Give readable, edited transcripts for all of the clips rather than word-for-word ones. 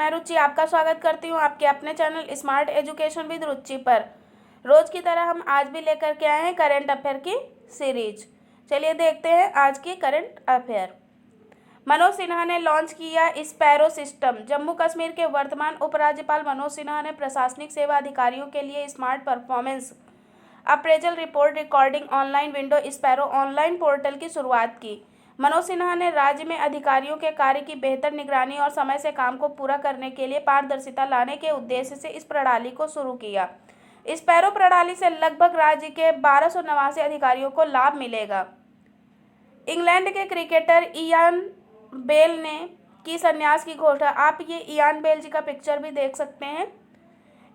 मैं रुचि आपका स्वागत करती हूँ आपके अपने चैनल स्मार्ट एजुकेशन विद रुचि पर। रोज की तरह हम आज भी लेकर के आए हैं करंट अफेयर की सीरीज। चलिए देखते हैं आज की करंट अफेयर। मनोज सिन्हा ने लॉन्च किया स्पैरो सिस्टम। जम्मू कश्मीर के वर्तमान उपराज्यपाल मनोज सिन्हा ने प्रशासनिक सेवा अधिकारियों के लिए smart performance appraisal report recording online window sparrow online portal की शुरुआत की। मनोज सिन्हा ने राज्य में अधिकारियों के कार्य की बेहतर निगरानी और समय से काम को पूरा करने के लिए पारदर्शिता लाने के उद्देश्य से इस प्रणाली को शुरू किया। स्पैरो प्रणाली से लगभग राज्य के 1289 अधिकारियों को लाभ मिलेगा। इंग्लैंड के क्रिकेटर इयान बेल ने की संन्यास की घोषणा। आप ये इयान बेल जी का पिक्चर भी देख सकते हैं।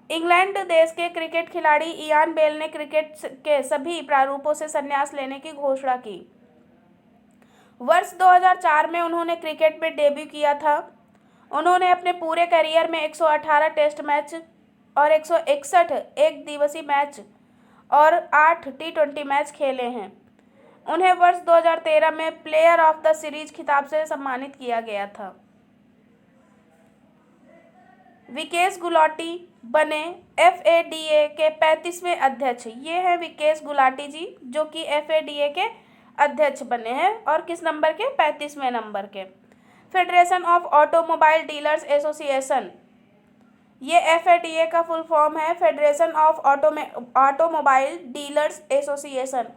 इंग्लैंड देश के क्रिकेट खिलाड़ी इयान बेल ने क्रिकेट के सभी प्रारूपों से संन्यास लेने की घोषणा की। वर्ष 2004 में उन्होंने क्रिकेट में डेब्यू किया था। उन्होंने अपने पूरे करियर में 118 टेस्ट मैच और 161 एक दिवसीय मैच और 8 टी20 मैच खेले हैं। उन्हें वर्ष 2013 में प्लेयर ऑफ द सीरीज खिताब से सम्मानित किया गया था। विकेश गुलाटी बने FADA के 35वें अध्यक्ष। ये हैं विकेश गुलाटी जी, जो कि FADA के अध्यक्ष बने हैं और किस नंबर के? 35वें नंबर के। Federation of automobile dealers association, ये FADA का फुल फॉर्म है, federation of automobile dealers association.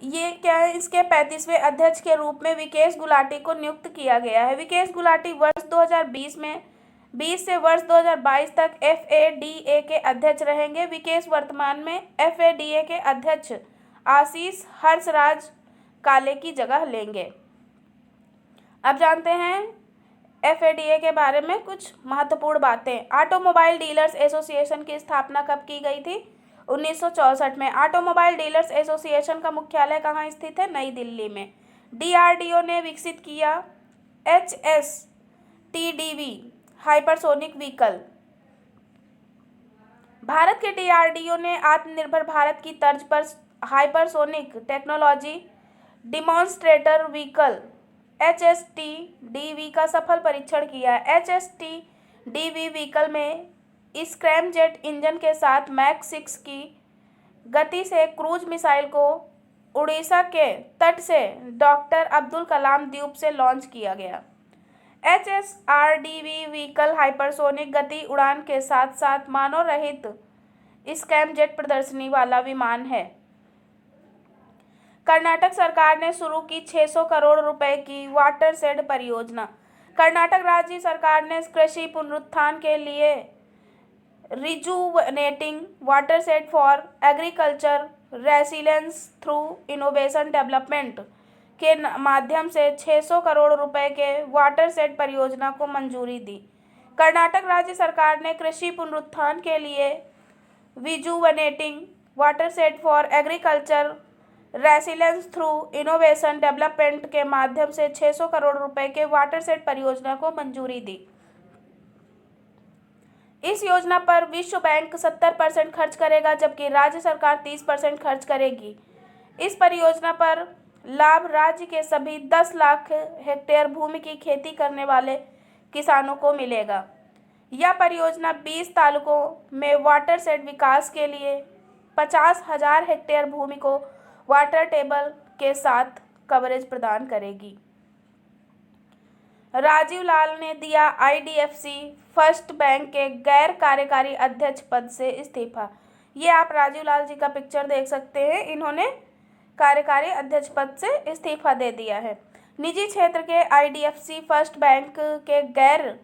ये क्या है? इसके 35वें अध्यक्ष के रूप में विकेश गुलाटी को नियुक्त किया गया है। विकेश गुलाटी वर्ष 2020 से वर्ष 2022 तक FADA के अध्यक्ष रहेंगे। विकेश वर्तमान में FADA के अध्यक्ष आशीष हर्षराज काले की जगह लेंगे। अब जानते हैं FADA के बारे में कुछ महत्वपूर्ण बातें। ऑटोमोबाइल डीलर्स एसोसिएशन की स्थापना कब की गई थी? 1964 में। ऑटोमोबाइल डीलर्स एसोसिएशन का मुख्यालय कहाँ स्थित है? नई दिल्ली में। DRDO ने विकसित किया HSTDV हाइपरसोनिक व्हीकल। भारत के DRDO ने आत्मनिर्भर भारत की तर्ज पर hypersonic technology demonstrator vehicle HSTDV का सफल परीक्षण किया। HSTDV व्हीकल में स्क्रैमजेट इंजन के साथ मैक 6 की गति से क्रूज मिसाइल को उड़ीसा के तट से डॉक्टर अब्दुल कलाम द्वीप से लॉन्च किया गया। HSRDV व्हीकल हाइपरसोनिक गति उड़ान के साथ साथ मानव रहित स्क्रैमजेट प्रदर्शनी वाला विमान है। कर्नाटक सरकार ने शुरू की 600 करोड़ रुपए की वाटरशेड परियोजना। कर्नाटक राज्य सरकार ने कृषि पुनरुत्थान के लिए rejuvenating watershed for agriculture resilience through innovation development के माध्यम से 600 करोड़ रुपए के वाटरशेड परियोजना को मंजूरी दी। कर्नाटक राज्य सरकार ने कृषि पुनरुत्थान के लिए rejuvenating watershed for agriculture resilience through innovation development के माध्यम से 600 करोड़ रुपए के वाटरशेड परियोजना को मंजूरी दी। इस योजना पर विश्व बैंक 70% खर्च करेगा, जबकि राज्य सरकार 30% खर्च करेगी। इस परियोजना पर लाभ राज्य के सभी 10 लाख हेक्टेयर भूमि की खेती करने वाले किसानों को मिलेगा। यह परियोजना 20 तालुकों में वाटरशेड विकास के लिए 50,000 हेक्टेयर भूमि को वाटर टेबल के साथ कवरेज प्रदान करेगी। राजीव लाल ने दिया IDFC फर्स्ट बैंक के गैर कार्यकारी अध्यक्ष पद से इस्तीफा। ये आप राजीव लाल जी का पिक्चर देख सकते हैं। इन्होंने कार्यकारी अध्यक्ष पद से इस्तीफा दे दिया है। निजी क्षेत्र के IDFC फर्स्ट बैंक के गैर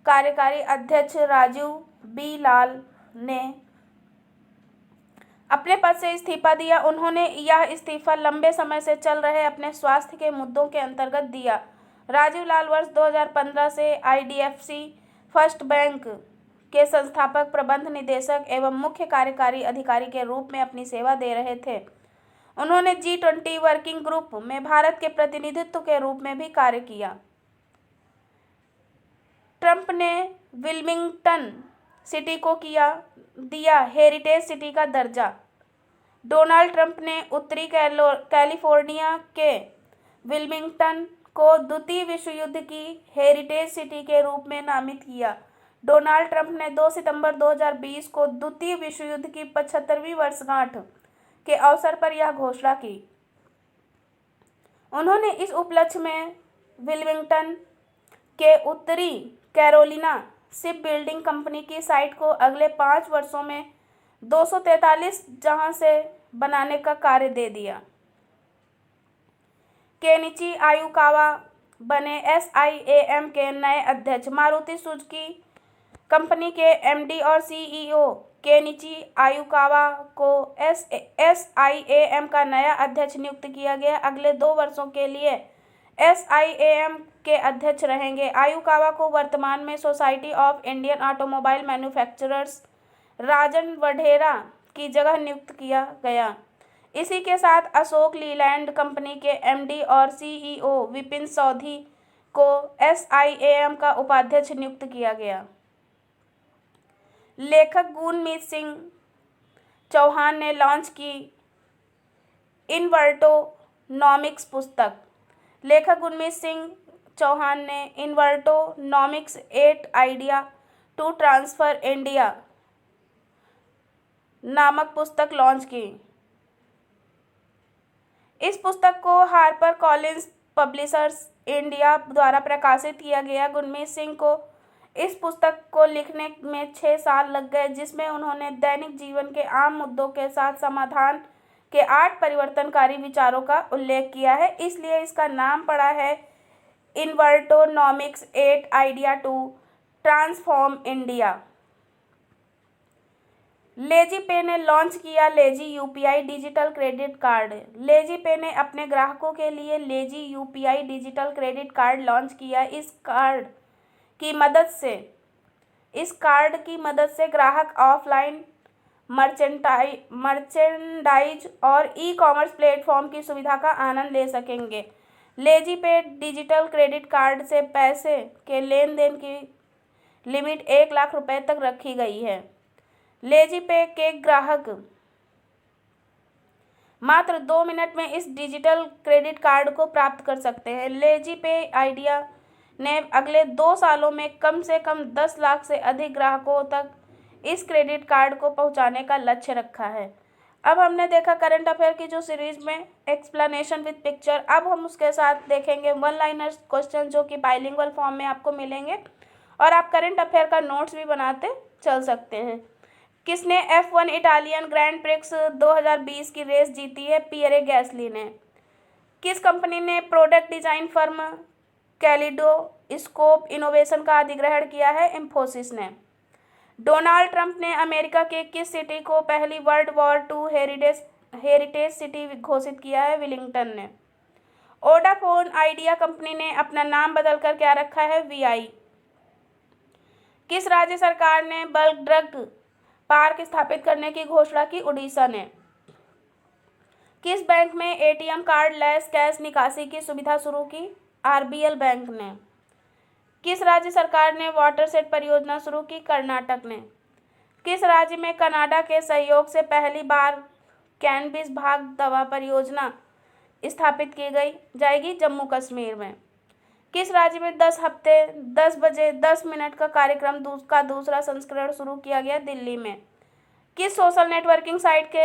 कार्यकारी अध्यक्ष राजीव बी लाल ने अपने पद से इस्तीफा दिया। उन्होंने यह इस्तीफा लंबे समय से चल रहे अपने स्वास्थ्य के मुद्दों के अंतर्गत दिया। राजीव लाल वर्ष 2015 से IDFC फर्स्ट बैंक के संस्थापक, प्रबंध निदेशक एवं मुख्य कार्यकारी अधिकारी के रूप में अपनी सेवा दे रहे थे। उन्होंने G20 वर्किंग ग्रुप में भारत के प्रतिनिधित्व के रूप में भी कार्य किया। ट्रंप ने विल्मिंगटन सिटी को दिया हेरिटेज सिटी का दर्जा। डोनाल्ड ट्रंप ने उत्तरी कैलिफोर्निया के विल्मिंगटन को द्वितीय विश्व युद्ध की हेरिटेज सिटी के रूप में नामित किया। डोनाल्ड ट्रंप ने 2 सितंबर 2020 को द्वितीय विश्व युद्ध की 75वीं वर्षगांठ के अवसर पर यह घोषणा की। उन्होंने इस उपलक्ष्य में विल्मिंगटन के उत्तरी कैरोलिना शिप बिल्डिंग कंपनी की साइट को अगले 5 वर्षों में 243 जहाज़े बनाने का कार्य दे दिया। केनिची आयुकावा बने SIAM के नए अध्यक्ष। मारुति सुजुकी कंपनी के MD और CEO केनिची आयुकावा को SIAM का नया अध्यक्ष नियुक्त किया गया। अगले 2 वर्षों के लिए SIAM के अध्यक्ष रहेंगे। आयुकावा को वर्तमान में Society of Indian Automobile Manufacturers Rajan Wadhera की जगह नियुक्त किया गया। इसी के साथ अशोक लीलैंड कंपनी के MD और CEO विपिन चौधरी को SIAM का उपाध्यक्ष नियुक्त किया गया। लेखक गुरमीत सिंह चौहान ने लॉन्च की इन्वर्टोनॉमिक्स पुस्तक। लेखक गुरमीत सिंह चौहान ने इन्वर्टोनॉमिक्स 8 आइडिया टू ट्रांसफर इंडिया नामक पुस्तक लॉन्च की। इस पुस्तक को हार्पर कॉलिंस पब्लिशर्स इंडिया द्वारा प्रकाशित किया गया। गुरमीत सिंह को इस पुस्तक को लिखने में 6 साल लग गए, जिसमें उन्होंने दैनिक जीवन के आम मुद्दों के साथ समाधान के 8 परिवर्तनकारी विचारों का उल्लेख किया है। इसलिए इसका नाम पड़ा है इन्वर्टोनॉमिक्स 8 idea to transform India. LazyPay ने लॉन्च किया UPI digital credit card. LazyPay ने अपने ग्राहकों के लिए UPI digital credit card launch किया। इस कार्ड की मदद से ग्राहक ऑफलाइन मर्चेंडाइज और ई-कॉमर्स प्लेटफॉर्म की सुविधा का आनंद ले सकेंगे। लेजी पे डिजिटल क्रेडिट कार्ड से पैसे के लेन देन की लिमिट 1 लाख रुपए तक रखी गई है। लेजी पे के ग्राहक मात्र 2 मिनट में इस डिजिटल क्रेडिट कार्ड को प्राप्त कर सकते हैं। लेजी पे आइडिया ने अगले 2 सालों में कम से कम 10 लाख से अधिक ग्राहकों तक इस क्रेडिट कार्ड को पहुंचाने का लक्ष्य रखा है। अब हमने देखा करंट अफेयर की जो सीरीज में एक्सप्लेनेशन विद पिक्चर। अब हम उसके साथ देखेंगे 1 लाइनर्स क्वेश्चन जो कि बाइलिंगुअल फॉर्म में आपको मिलेंगे और आप करंट अफेयर का नोट्स भी बनाते चल सकते हैं। किसने F1 इटालियन ग्रैंड प्रिक्स 2020 की रेस जीती है? पियरे गैसली ने। किस कंपनी ने product design firm kaleidoscope innovation का अधिग्रहण किया है? इंफोसिस ने। डोनाल्ड ट्रंप ने अमेरिका के किस सिटी को पहली world war II heritage city घोषित किया है? विलिंगटन ने। वोडाफोन आइडिया कंपनी ने अपना नाम बदलकर क्या रखा है? VI। किस राज्य सरकार ने बल्क ड्रग पार्क स्थापित करने की घोषणा की? उड़ीसा ने। किस बैंक में ATM कार्ड लेस कैश निकासी की सुविधा शुरू की? RBL बैंक ने। किस राज्य सरकार ने वाटर सेट परियोजना शुरू की? कर्नाटक ने। किस राज्य में कनाडा के सहयोग से पहली बार कैनबिस भाग दवा परियोजना स्थापित की जाएगी? जम्मू कश्मीर में। किस राज्य में 10 हफ्ते 10 बजे 10 मिनट का कार्यक्रम का दूसरा संस्करण शुरू किया गया? दिल्ली में। किस सोशल नेटवर्किंग साइट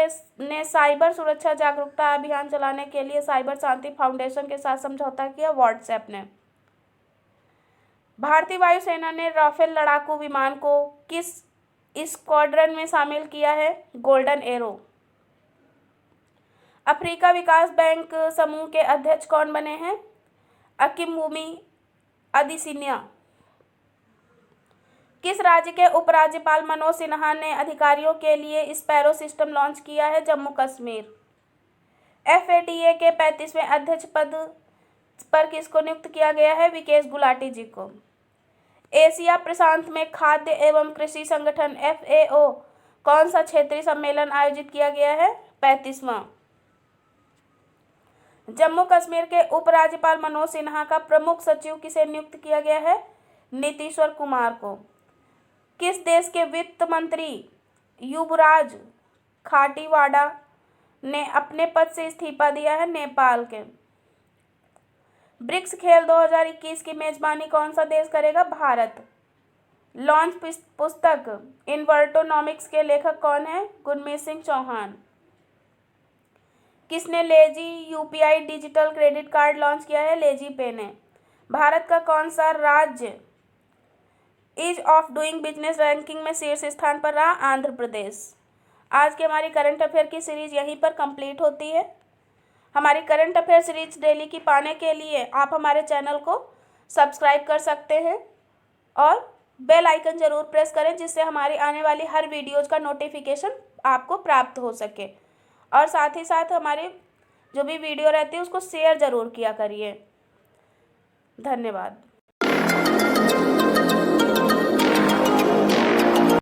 ने साइबर सुरक्षा जागरूकता अभियान चलाने के लिए साइबर शांति फाउंडेशन के साथ समझौता किया? व्हाट्सएप ने। भारतीय वायुसेना ने राफेल लड़ाकू विमान को किस स्क्वाड्रन में शामिल किया है? Golden arrow. अफ्रीका विकास बैंक समूह के अध्यक्ष कौन बने हैं? अकिमवुमी अदिसिन्या। किस राज्य के उपराज्यपाल मनोज सिन्हा ने अधिकारियों के लिए स्पैरो सिस्टम लॉन्च किया है? जम्मू कश्मीर। FATA के 35वें अध्यक्ष पद पर किसको नियुक्त किया गया है? विकेश गुलाटी जी को। एशिया प्रशांत में खाद्य एवं कृषि संगठन FAO कौन सा क्षेत्रीय सम्मेलन आयोजित किया गया है? 35वां। जम्मू कश्मीर के उपराज्यपाल मनोज सिन्हा का प्रमुख सचिव किसे नियुक्त किया गया है? नीतीश्वर कुमार को। किस देश के वित्त मंत्री युवराज खाटीवाड़ा ने अपने पद से इस्तीफा दिया है? नेपाल के। ब्रिक्स खेल 2021 की मेजबानी कौन सा देश करेगा? भारत। लॉन्च पुस्तक इन्वर्टोनॉमिक्स के लेखक कौन है? गुरमीत सिंह चौहान। किसने lazy UPI digital credit card launch किया है? लेजी पे ने। भारत का कौन सा राज्य ease of doing business ranking में शीर्ष स्थान पर रहा? आंध्र प्रदेश। आज की हमारी करंट अफेयर की सीरीज यहीं पर कंप्लीट होती है। हमारी करंट अफेयर सीरीज डेली की पाने के लिए आप हमारे चैनल को सब्सक्राइब कर सकते हैं और बेल आइकन ज़रूर प्रेस करें, जिससे हमारी आने वाली हर वीडियोज़ का नोटिफिकेशन आपको प्राप्त हो सके। और साथ ही साथ हमारी जो भी वीडियो रहती है उसको शेयर ज़रूर किया करिए। धन्यवाद।